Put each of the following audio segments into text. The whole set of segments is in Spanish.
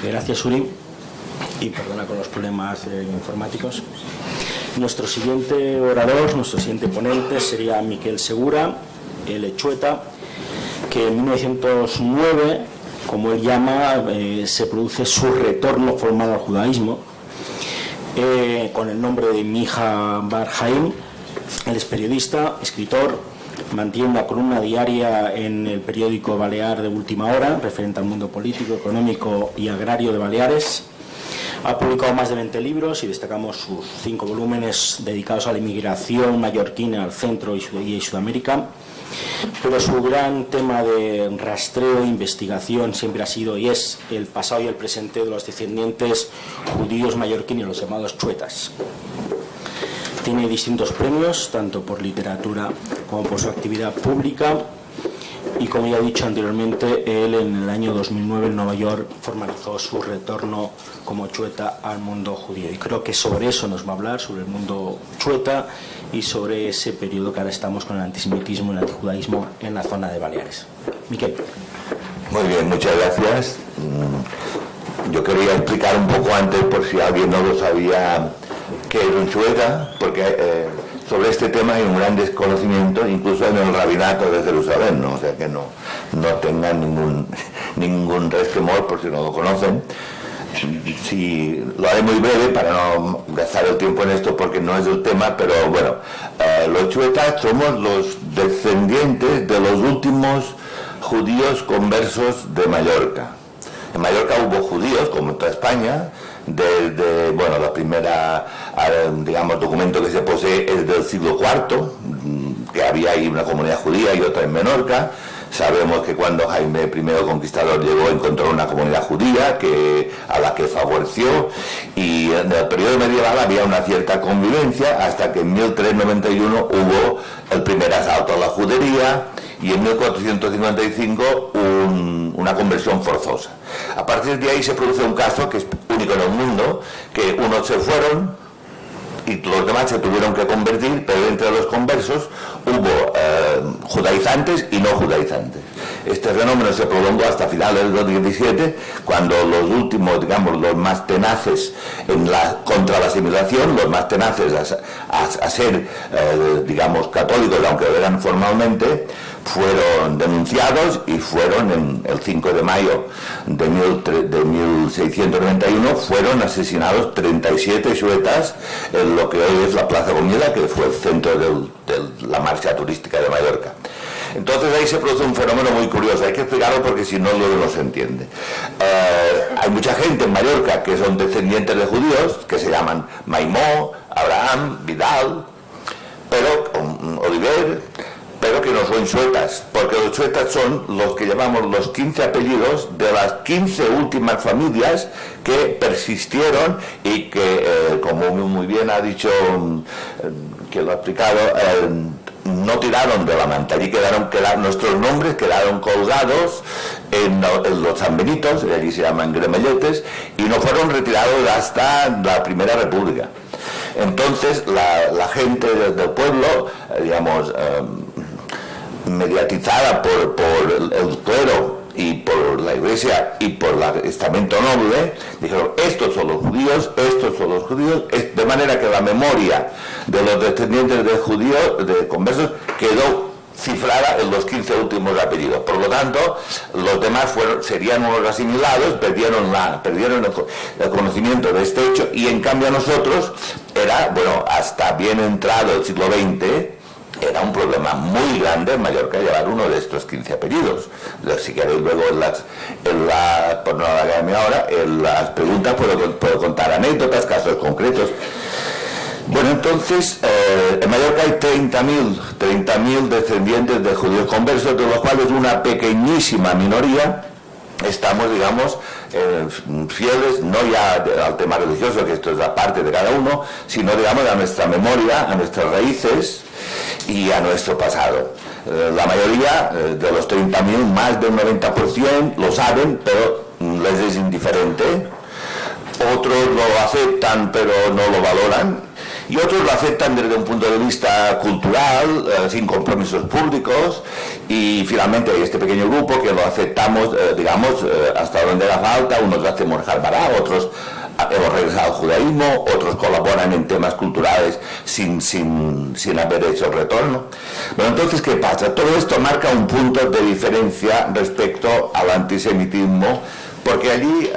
Gracias, Uri, y perdona con los problemas informáticos. Nuestro siguiente orador, nuestro siguiente ponente sería Miquel Segura, el Echueta, que en 1909, como él llama, se produce su retorno formal al judaísmo, con el nombre de Mija Bar Haim. Él es periodista, escritor, mantiene una columna diaria en el periódico Balear de Última Hora, referente al mundo político, económico y agrario de Baleares. Ha publicado más de 20 libros y destacamos sus 5 volúmenes dedicados a la inmigración mallorquina al centro y Sudamérica. Pero su gran tema de rastreo e investigación siempre ha sido y es el pasado y el presente de los descendientes judíos mallorquines, los llamados chuetas. Tiene distintos premios, tanto por literatura como por su actividad pública. Y como ya he dicho anteriormente, él en el año 2009 en Nueva York formalizó su retorno como chueta al mundo judío. Y creo que sobre eso nos va a hablar, sobre el mundo chueta y sobre ese periodo que ahora estamos con el antisemitismo y el antijudaísmo en la zona de Baleares. Miquel. Muy bien, muchas gracias. Yo quería explicar un poco antes, por si alguien no lo sabía, qué es un chueta, porque sobre este tema hay un gran desconocimiento, incluso en el rabinato de Jerusalén, ¿no? O sea que no tengan ningún resquemor por si no lo conocen. Sí, lo haré muy breve para no gastar el tiempo en esto porque no es el tema, pero bueno, los chuetas somos los descendientes de los últimos judíos conversos de Mallorca. En Mallorca hubo judíos, como en toda España, desde, bueno, la primera, digamos, documento que se posee es del siglo IV, que había ahí una comunidad judía y otra en Menorca. Sabemos que cuando Jaime I Conquistador llegó encontró una comunidad judía a la que favoreció, y en el periodo medieval había una cierta convivencia hasta que en 1391 hubo el primer asalto a la judería y en 1455 una conversión forzosa. A partir de ahí se produce un caso que es único en el mundo, que unos se fueron y los demás se tuvieron que convertir, pero entre los conversos hubo judaizantes y no judaizantes. Este fenómeno se prolongó hasta finales del 17, cuando los últimos, digamos, los más tenaces contra la asimilación, los más tenaces a ser, digamos, católicos, aunque lo eran formalmente, fueron denunciados y fueron el 5 de mayo de 1691 fueron asesinados 37 chuetas en lo que hoy es la Plaza Gomila, que fue el centro de la marcha turística de Mallorca. Entonces ahí se produce un fenómeno muy curioso, hay que explicarlo porque si no luego no se entiende. Hay mucha gente en Mallorca que son descendientes de judíos, que se llaman Maimó, Abraham, Vidal, Oliver, pero que no son chuetas, porque los chuetas son los que llamamos los 15 apellidos de las 15 últimas familias que persistieron y que, como muy bien ha dicho, que lo ha explicado, no tiraron de la manta, allí nuestros nombres quedaron colgados en los sanbenitos, allí se llaman gremelletes, y no fueron retirados hasta la Primera República. Entonces la gente del pueblo, digamos, mediatizada por el clero y por la iglesia y por el estamento noble, dijeron, estos son los judíos, de manera que la memoria de los descendientes de judíos, de conversos, quedó cifrada en los 15 últimos apellidos. Por lo tanto, los demás serían unos asimilados, perdieron el conocimiento de este hecho, y en cambio a nosotros era, bueno, hasta bien entrado el siglo XX, era un problema muy grande en Mallorca llevar uno de estos 15 apellidos. Si queréis luego por no alargarme ahora, en las preguntas puedo contar anécdotas, casos concretos. Bueno, entonces, en Mallorca hay 30.000 descendientes de judíos conversos, de los cuales una pequeñísima minoría estamos, digamos, fieles no ya al tema religioso, que esto es la parte de cada uno, sino, digamos, a nuestra memoria, a nuestras raíces y a nuestro pasado. La mayoría de los 30.000, más del 90%, lo saben, pero les es indiferente. Otros lo aceptan, pero no lo valoran. y otros lo aceptan desde un punto de vista cultural, sin compromisos públicos, y finalmente hay este pequeño grupo que lo aceptamos, hasta donde haga falta. Unos hacemos Harbará, otros hemos regresado al judaísmo, otros colaboran en temas culturales sin haber hecho el retorno. Bueno, entonces, ¿qué pasa? Todo esto marca un punto de diferencia respecto al antisemitismo, porque allí,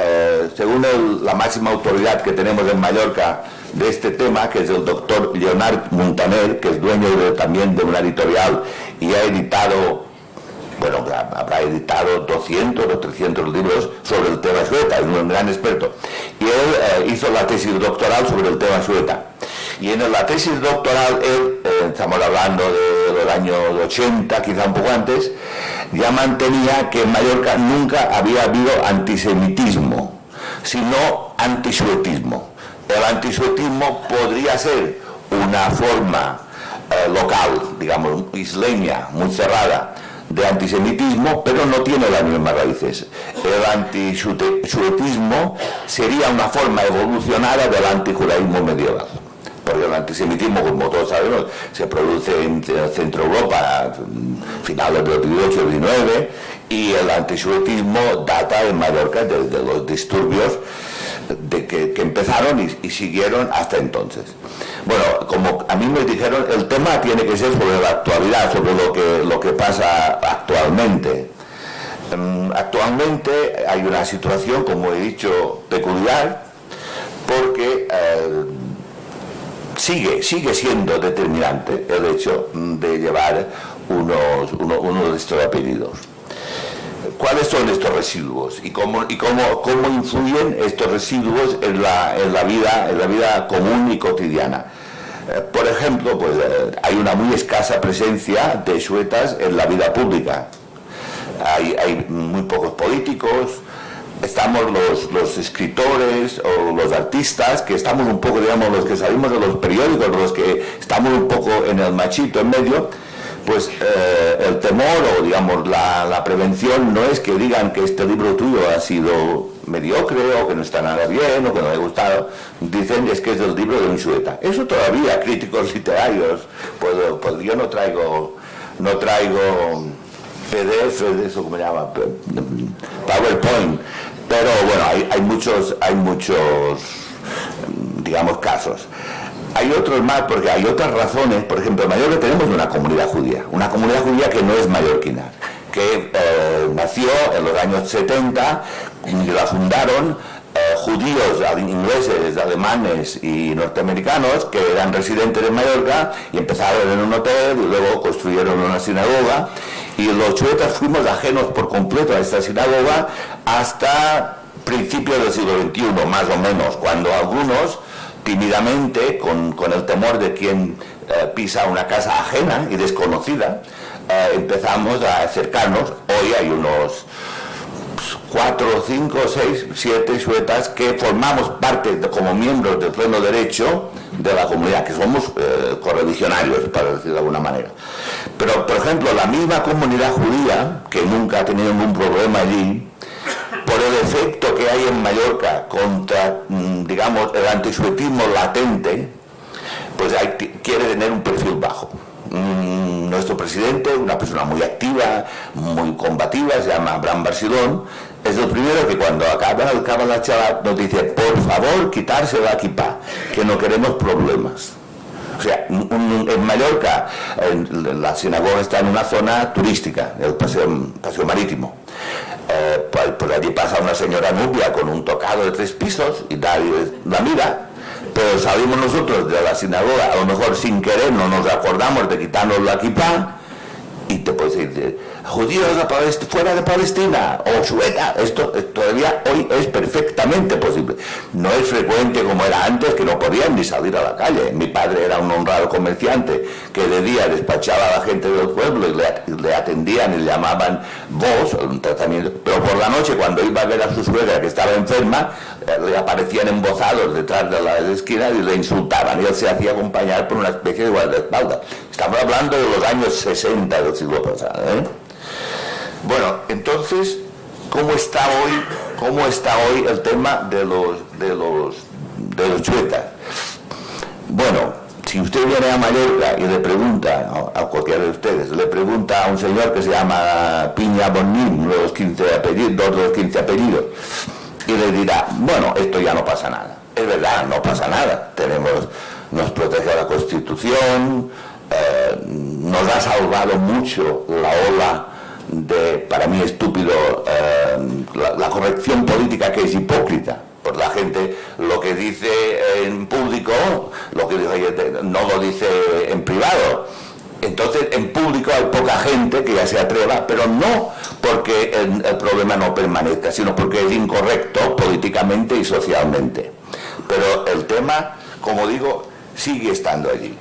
según la máxima autoridad que tenemos en Mallorca de este tema, que es el doctor Leonard Muntaner, que es dueño también de una editorial y ha editado, habrá editado 200 o 300 libros sobre el tema Xueta, es un gran experto, y él hizo la tesis doctoral sobre el tema Xueta. Y en la tesis doctoral, estamos hablando de los años 80, quizá un poco antes, ya mantenía que en Mallorca nunca había habido antisemitismo, sino antisuetismo. El antisuetismo podría ser una forma local, digamos, isleña, muy cerrada, de antisemitismo, pero no tiene las mismas raíces. El antisuetismo sería una forma evolucionada del antijudaísmo medieval. Porque el antisemitismo, como todos sabemos, se produce en Centro Europa, finales del 18 y 19, y el antisuetismo data en Mallorca desde los disturbios que empezaron y siguieron hasta entonces. Bueno, como a mí me dijeron, el tema tiene que ser sobre la actualidad, sobre lo que pasa actualmente. Actualmente hay una situación, como he dicho, peculiar, porque sigue siendo determinante el hecho de llevar uno de estos apellidos. ¿Cuáles son estos residuos y cómo influyen estos residuos en la vida común y cotidiana? Por ejemplo, hay una muy escasa presencia de xuetas en la vida pública. Hay muy pocos políticos. Estamos los escritores o los artistas, que estamos un poco, digamos, los que salimos de los periódicos, los que estamos un poco en el machito en medio. Pues el temor o, digamos, la prevención no es que digan que este libro tuyo ha sido mediocre o que no está nada bien o que no le ha gustado. Dicen es que es el libro de un xueta. Eso todavía, críticos literarios, pues yo no traigo PDF, eso como se llama, PowerPoint, pero bueno, hay muchos, digamos, casos. Hay otros más, porque hay otras razones. Por ejemplo, en Mallorca tenemos una comunidad judía que no es mallorquina, que nació en los años 70, y la fundaron judíos, ingleses, alemanes y norteamericanos que eran residentes en Mallorca y empezaron en un hotel y luego construyeron una sinagoga, y los xuetas fuimos ajenos por completo a esta sinagoga hasta principios del siglo XXI, más o menos, cuando algunos tímidamente, con el temor de quien pisa una casa ajena y desconocida, empezamos a acercarnos. Hoy hay unos 4, 5, 6, 7 xuetas que formamos parte como miembros de pleno derecho de la comunidad, que somos correligionarios, para decir de alguna manera. Pero, por ejemplo, la misma comunidad judía, que nunca ha tenido ningún problema allí, por el efecto que hay en Mallorca contra, digamos, el antisuetismo latente, pues quiere tener un perfil bajo. Nuestro presidente, una persona muy activa, muy combativa, se llama Abraham Barcelón, es el primero que cuando acaba la charla nos dice: por favor, quitarse la kipá, que no queremos problemas. O sea, en Mallorca, la sinagoga está en una zona turística, el paseo marítimo. Por allí pasa una señora nubia con un tocado de 3 pisos y nadie la mira, pero salimos nosotros de la sinagoga, a lo mejor sin querer no nos acordamos de quitarnos la kipá, y te puedes decir: judíos fuera de Palestina o xueta. Esto todavía hoy es perfectamente posible. No es frecuente como era antes, que no podían ni salir a la calle. Mi padre era un honrado comerciante que de día despachaba a la gente del pueblo y le atendían y le llamaban vos, un tratamiento, pero por la noche, cuando iba a ver a su suegra que estaba enferma, le aparecían embozados detrás de las esquinas y le insultaban, y él se hacía acompañar por una especie de guardaespaldas. Estamos hablando de los años 60 del siglo pasado, ¿eh? Bueno, entonces, ¿cómo está hoy el tema de los xuetas? Bueno, si usted viene a Mallorca y le pregunta, a cualquiera de ustedes, le pregunta a un señor que se llama Piña Bonín, uno de los 15 apellidos, y le dirá, bueno, esto ya no pasa nada. Es verdad, no pasa nada. Nos protege la Constitución, nos ha salvado mucho la ola de, para mí estúpido, la corrección política que es hipócrita. Pues la gente lo que dice en público, lo que dice, no lo dice en privado. Entonces, en público hay poca gente que ya se atreva, pero no porque el problema no permanezca, sino porque es incorrecto políticamente y socialmente. Pero el tema, como digo, sigue estando allí.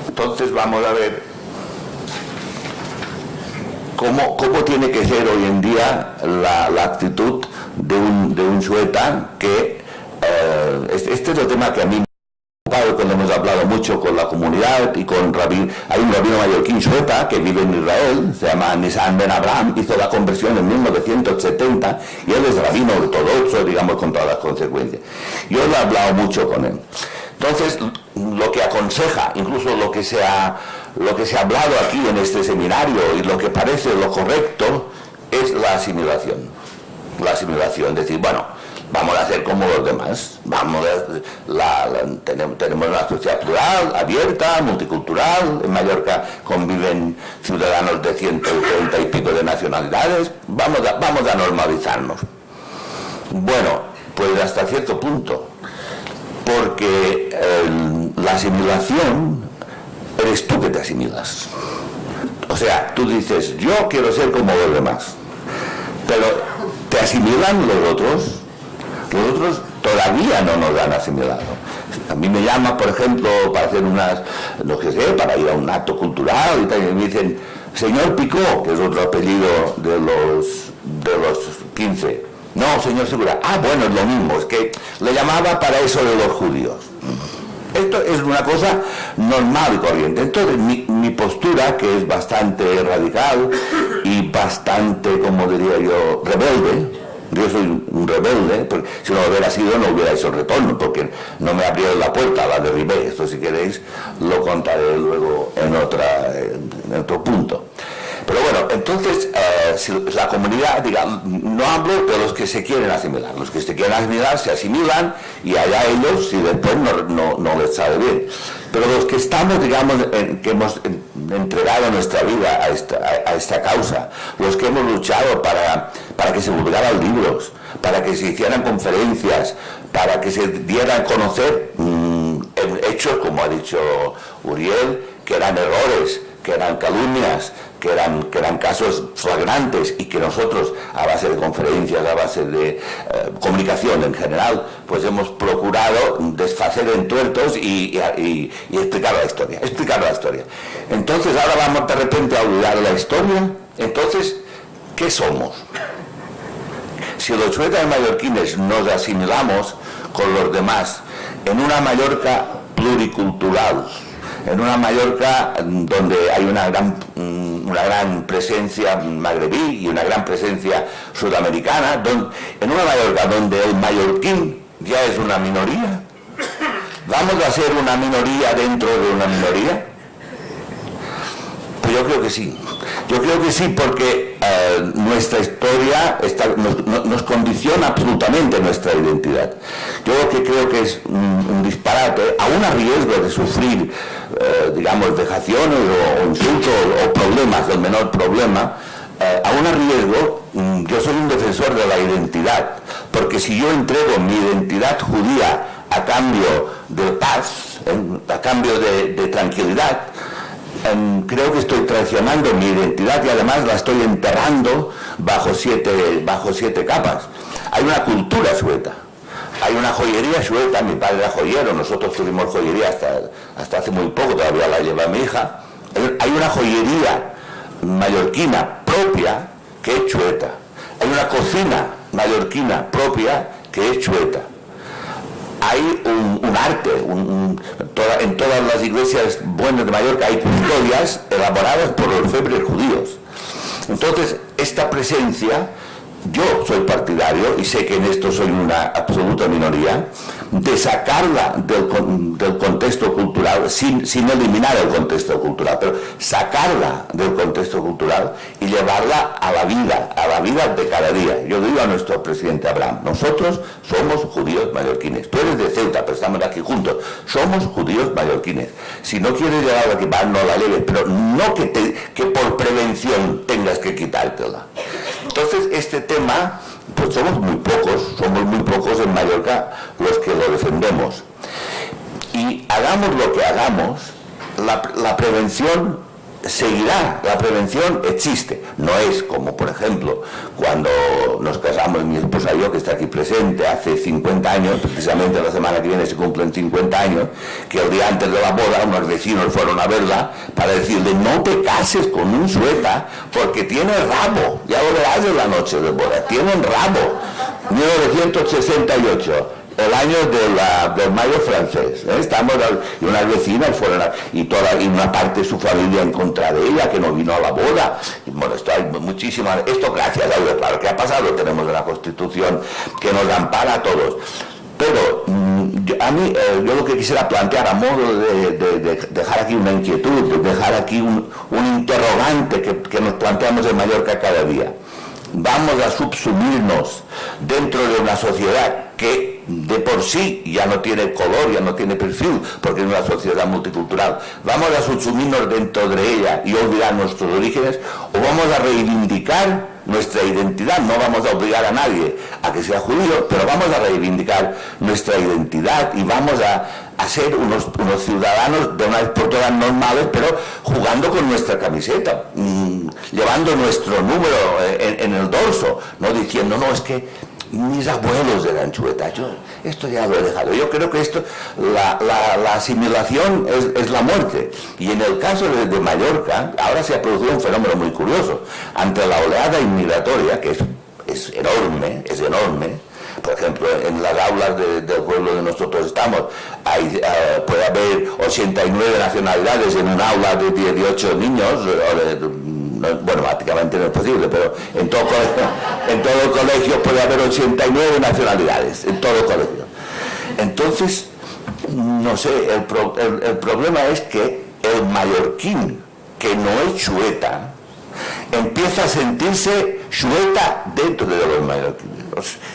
Entonces vamos a ver cómo tiene que ser hoy en día la actitud de un Chueta que... este es el tema que a mí me ha preocupado cuando hemos hablado mucho con la comunidad y con hay un rabino mallorquín Chueta que vive en Israel, se llama Nissan Ben Abraham, hizo la conversión en 1970 y él es rabino ortodoxo, digamos, con todas las consecuencias. Yo he hablado mucho con él. Entonces, lo que aconseja, incluso lo que se ha hablado aquí en este seminario y lo que parece lo correcto, es la asimilación. La asimilación, decir, bueno, vamos a hacer como los demás, tenemos una sociedad plural, abierta, multicultural, en Mallorca conviven ciudadanos de 130 y pico de nacionalidades, vamos a normalizarnos. Bueno, pues hasta cierto punto, porque la asimilación eres tú que te asimilas. O sea, tú dices, yo quiero ser como los demás, pero te asimilan los otros todavía no nos han asimilado. A mí me llaman, por ejemplo, para hacer para ir a un acto cultural y tal, y me dicen, señor Picó, que es otro apellido de los 15. No, señor Segura. Ah, bueno, es lo mismo, es que le llamaba para eso de los judíos. Esto es una cosa normal y corriente. Entonces, mi postura, que es bastante radical y bastante, como diría yo, rebelde, yo soy un rebelde, porque si no lo hubiera sido no hubiera hecho retorno, porque no me abrieron la puerta, la derribé. Esto, si queréis, lo contaré luego en otro punto. Pero bueno, entonces, si la comunidad, digamos, no hablo de los que se quieren asimilar. Los que se quieren asimilar se asimilan y allá ellos, si después no les sale bien. Pero los que estamos, digamos, que hemos entregado nuestra vida a esta causa, los que hemos luchado para que se publicaran libros, para que se hicieran conferencias, para que se dieran a conocer hechos, como ha dicho Uriel, que eran errores, que eran calumnias, que eran casos flagrantes y que nosotros, a base de conferencias, a base de comunicación en general, pues hemos procurado desfacer entuertos y explicar la historia. Entonces ahora vamos de repente a olvidar la historia. Entonces, ¿qué somos? Si los chuetas y mallorquines nos asimilamos con los demás en una Mallorca pluricultural, en una Mallorca donde hay una gran presencia magrebí y una gran presencia sudamericana, en una Mallorca donde el mallorquín ya es una minoría, ¿vamos a ser una minoría dentro de una minoría? Pues yo creo que sí. Yo creo que sí, porque nuestra historia nos condiciona absolutamente nuestra identidad. Yo lo que creo que es un disparate, aún a riesgo de sufrir, digamos, vejaciones o insultos o problemas, el menor problema, aún a riesgo, yo soy un defensor de la identidad, porque si yo entrego mi identidad judía a cambio de paz, a cambio de tranquilidad, creo que estoy traicionando mi identidad y además la estoy enterrando bajo siete capas. Hay una cultura sueta, hay una joyería sueta, mi padre era joyero, nosotros tuvimos joyería hasta hace muy poco, todavía la lleva mi hija. Hay una joyería mallorquina propia que es chueta, hay una cocina mallorquina propia que es chueta. Hay un arte, en todas las iglesias buenas de Mallorca hay custodias elaboradas por los orfebres judíos. Entonces, esta presencia yo soy partidario, y sé que en esto soy una absoluta minoría, de sacarla del contexto cultural, sin eliminar el contexto cultural, pero sacarla del contexto cultural y llevarla a la vida de cada día. Yo digo a nuestro presidente Abraham, nosotros somos judíos mallorquines. Tú eres de Ceuta, pero estamos aquí juntos. Somos judíos mallorquines. Si no quieres llevarla a equipar, no la lleves, pero no que por prevención tengas que quitártela. Entonces, este tema, pues somos muy pocos en Mallorca los que lo defendemos. Y hagamos lo que hagamos, la prevención seguirá, la prevención existe. No es como, por ejemplo, cuando nos casamos mi esposa y yo, que está aquí presente, hace 50 años, precisamente la semana que viene se cumplen 50 años, que el día antes de la boda unos vecinos fueron a verla para decirle, no te cases con un sueca porque tiene rabo, ya lo verás en la noche de boda, tienen rabo. 1968. El año del mayo francés, y unas vecinas fueron y una parte de su familia en contra de ella, que no vino a la boda. Y bueno, esto hay muchísimas, esto gracias a Dios, claro que ha pasado, tenemos una constitución que nos ampara a todos. Pero yo lo que quisiera plantear a modo de dejar aquí una inquietud, de dejar aquí un interrogante que nos planteamos en Mallorca cada día. Vamos a subsumirnos dentro de una sociedad que de por sí ya no tiene color, ya no tiene perfil, porque es una sociedad multicultural. Vamos a subsumirnos dentro de ella y olvidar nuestros orígenes, o vamos a reivindicar nuestra identidad. No vamos a obligar a nadie a que sea judío, pero vamos a reivindicar nuestra identidad y vamos a ser unos ciudadanos de una vez por todas normales, pero jugando con nuestra camiseta, llevando nuestro número en el dorso, no diciendo, no, es que mis abuelos eran chuetas, esto ya lo he dejado. Yo creo que esto, la asimilación es la muerte. Y en el caso de Mallorca, ahora se ha producido un fenómeno muy curioso. Ante la oleada inmigratoria, que es enorme, por ejemplo, en las aulas del pueblo donde nosotros estamos, puede haber 89 nacionalidades en un aula de 18 niños, bueno, prácticamente no es posible, pero en todo colegio puede haber 89 nacionalidades, en todo colegio. Entonces, no sé, el problema es que el mallorquín, que no es chueta, empieza a sentirse chueta dentro de los mallorquines.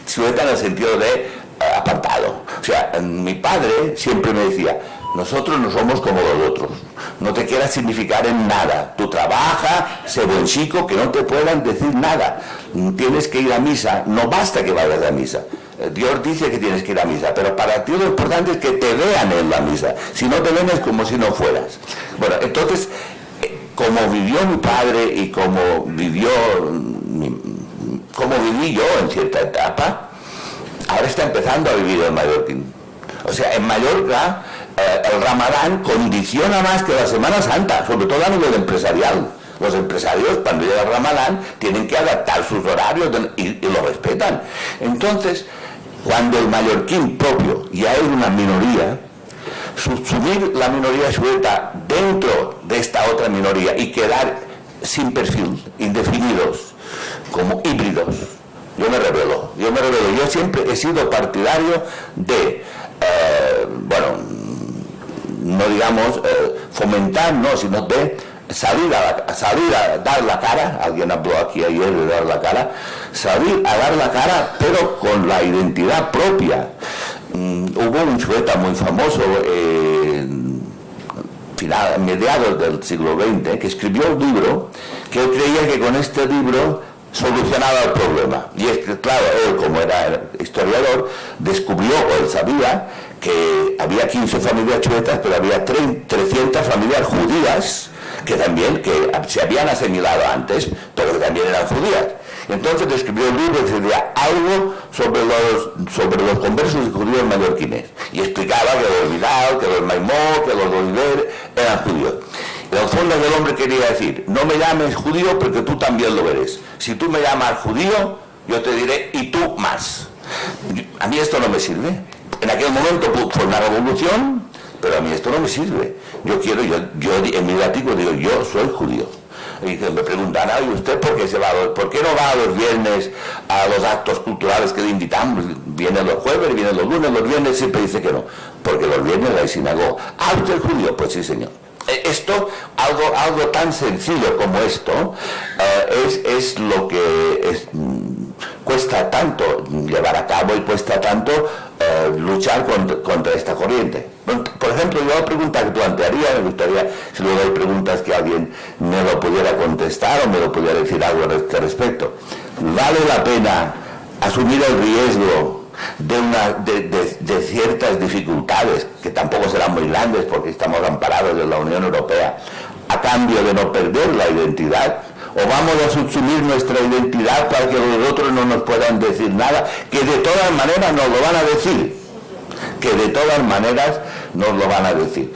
Chueta en el sentido de apartado. O sea, mi padre siempre me decía, nosotros no somos como los otros, no te quieras significar en nada, tú trabaja, sé buen chico, que no te puedan decir nada, tienes que ir a misa, no basta que vayas a misa, Dios dice que tienes que ir a misa, pero para ti lo importante es que te vean en la misa, si no te ven es como si no fueras. Bueno, entonces, como vivió mi padre y como viví yo en cierta etapa, ahora está empezando a vivir el mallorquín. O sea, en Mallorca el Ramadán condiciona más que la Semana Santa, sobre todo a nivel empresarial. Los empresarios, cuando llega el Ramadán, tienen que adaptar sus horarios y lo respetan. Entonces, cuando el mallorquín propio ya es una minoría, subsumir la minoría chueta dentro de esta otra minoría y quedar sin perfil, indefinidos, como híbridos, yo me rebelo. Yo siempre he sido partidario de, no digamos fomentar, no, sino de salir a dar la cara. Alguien habló aquí ayer de dar la cara, salir a dar la cara, pero con la identidad propia. Hubo un chueta muy famoso a mediados del siglo XX que escribió un libro que él creía que con este libro solucionaba el problema. Y es que, claro, él, como era historiador, descubrió, o él sabía, que había 15 familias chuetas, pero había 300 familias judías que se habían asimilado antes, pero que también eran judías. Entonces escribió un libro que decía algo sobre los conversos y judíos mallorquines, y explicaba que los Vidal, que los Maimó, que los Oliver eran judíos. En el fondo del hombre quería decir, no me llames judío porque tú también lo eres. Si tú me llamas judío, yo te diré, y tú más. A mí esto no me sirve. En aquel momento fue una revolución, pero a mí esto no me sirve. Yo en mi látigo digo, yo soy judío. Y que me preguntan, ¿y usted por qué no va los viernes a los actos culturales que le invitamos? Viene los jueves, viene los lunes, los viernes siempre dice que no, porque los viernes hay sinagoga. ¿Ah, usted es judío? Pues sí, señor. Esto, algo tan sencillo como esto, es lo que cuesta tanto llevar a cabo y cuesta tanto luchar contra esta corriente. Por ejemplo, yo la pregunta que plantearía, me gustaría, si luego hay preguntas que alguien me lo pudiera contestar o me lo pudiera decir algo al respecto. ¿Vale la pena asumir el riesgo de ciertas dificultades, que tampoco serán muy grandes porque estamos amparados en la Unión Europea, a cambio de no perder la identidad? ¿O vamos a subsumir nuestra identidad para que los otros no nos puedan decir nada? Que de todas maneras nos lo van a decir. Que de todas maneras nos lo van a decir.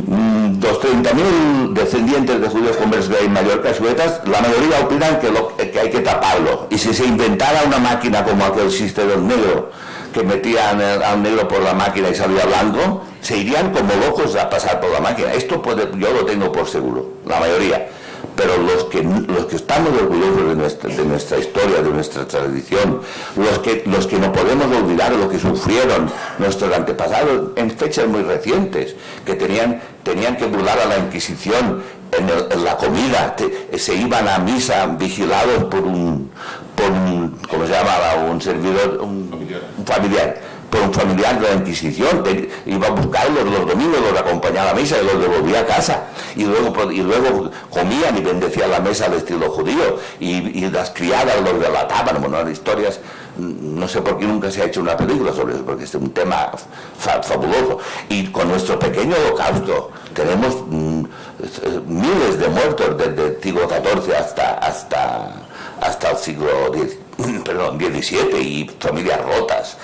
Los 30.000 descendientes de judíos conversos en Mallorca, suetas, la mayoría opinan que hay que taparlo. Y si se inventara una máquina como aquel chiste del negro, que metían al negro por la máquina y salía blanco, se irían como locos a pasar por la máquina. Esto yo lo tengo por seguro, la mayoría. Pero los que estamos orgullosos de nuestra historia, de nuestra tradición, los que no podemos olvidar lo que sufrieron nuestros antepasados en fechas muy recientes, que tenían que burlar a la Inquisición en la comida, se iban a misa vigilados por un ¿cómo se llamaba? Un servidor, un familiar. Por un familiar de la Inquisición, iba a buscarlos los domingos, los acompañaba a la misa y los devolvía a casa, y luego comían y bendecían la mesa al estilo judío, y las criadas los delataban. Bueno, historias, no sé por qué nunca se ha hecho una película sobre eso, porque es un tema fabuloso. Y con nuestro pequeño holocausto tenemos miles de muertos desde el siglo XIV hasta el siglo XVII, y familias rotas,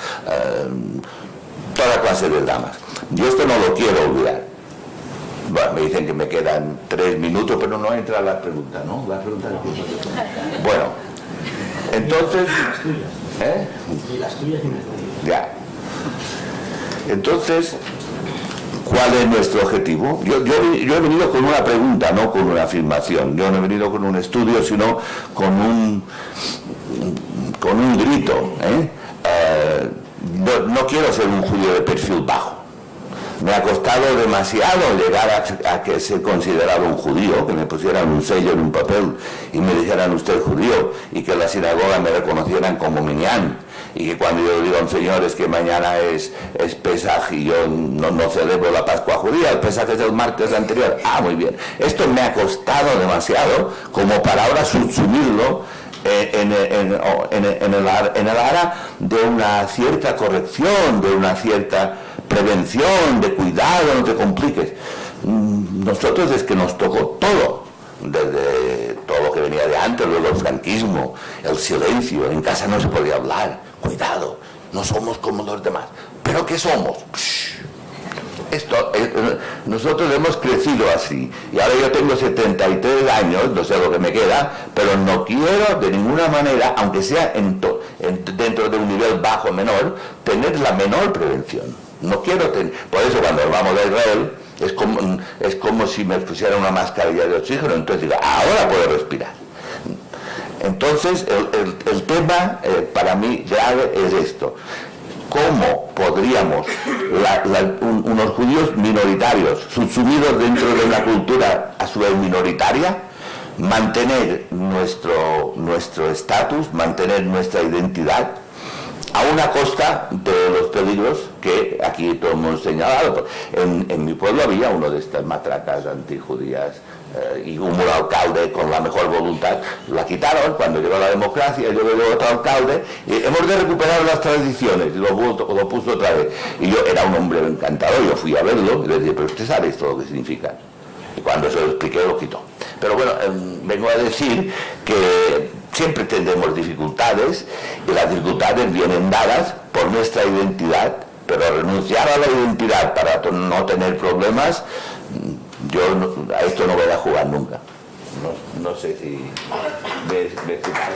toda clase de dramas. Yo esto no lo quiero olvidar. Bueno, me dicen que me quedan 3 minutos, pero no entra la pregunta, ¿no? La pregunta bueno, entonces... Las tuyas y mis tuyas. Ya. Entonces, ¿cuál es nuestro objetivo? Yo he venido con una pregunta, no con una afirmación. Yo no he venido con un estudio, sino con un grito. No quiero ser un judío de perfil bajo. Me ha costado demasiado llegar a que ser considerado un judío, que me pusieran un sello en un papel y me dijeran usted judío, y que en la sinagoga me reconocieran como minyan, y que cuando yo digo a un señor es que mañana es Pesaj y yo no celebro la Pascua judía, el Pesaj es el martes anterior. Ah, muy bien. Esto me ha costado demasiado como para ahora subsumirlo en el área de una cierta corrección, de una cierta prevención, de cuidado, no te compliques. Nosotros es que nos tocó todo, desde todo lo que venía de antes, luego el franquismo, el silencio, en casa no se podía hablar, cuidado, no somos como los demás. ¿Pero qué somos? Nosotros hemos crecido así, y ahora yo tengo 73 años, no sé lo que me queda, pero no quiero de ninguna manera, aunque sea dentro de un nivel bajo menor, tener la menor prevención. No quiero tener, por eso cuando vamos a Israel es como si me pusiera una mascarilla de oxígeno, entonces digo, ahora puedo respirar. Entonces el tema para mí grave es esto: ¿cómo podríamos unos judíos minoritarios, subsumidos dentro de una cultura a su vez minoritaria, mantener nuestro estatus, mantener nuestra identidad, a una costa de los peligros que aquí todos hemos señalado? En mi pueblo había uno de estas matracas antijudías, y un alcalde con la mejor voluntad la quitaron cuando llegó la democracia. Yo veo otro alcalde y hemos de recuperar las tradiciones, y lo puso otra vez. Y yo era un hombre encantador, yo fui a verlo y le dije, pero usted sabe esto lo que significa. Y cuando se lo expliqué lo quitó. Pero bueno, vengo a decir que siempre tendremos dificultades, y las dificultades vienen dadas por nuestra identidad, pero renunciar a la identidad para no tener problemas, yo a esto no voy a jugar nunca. No sé si me he explicado.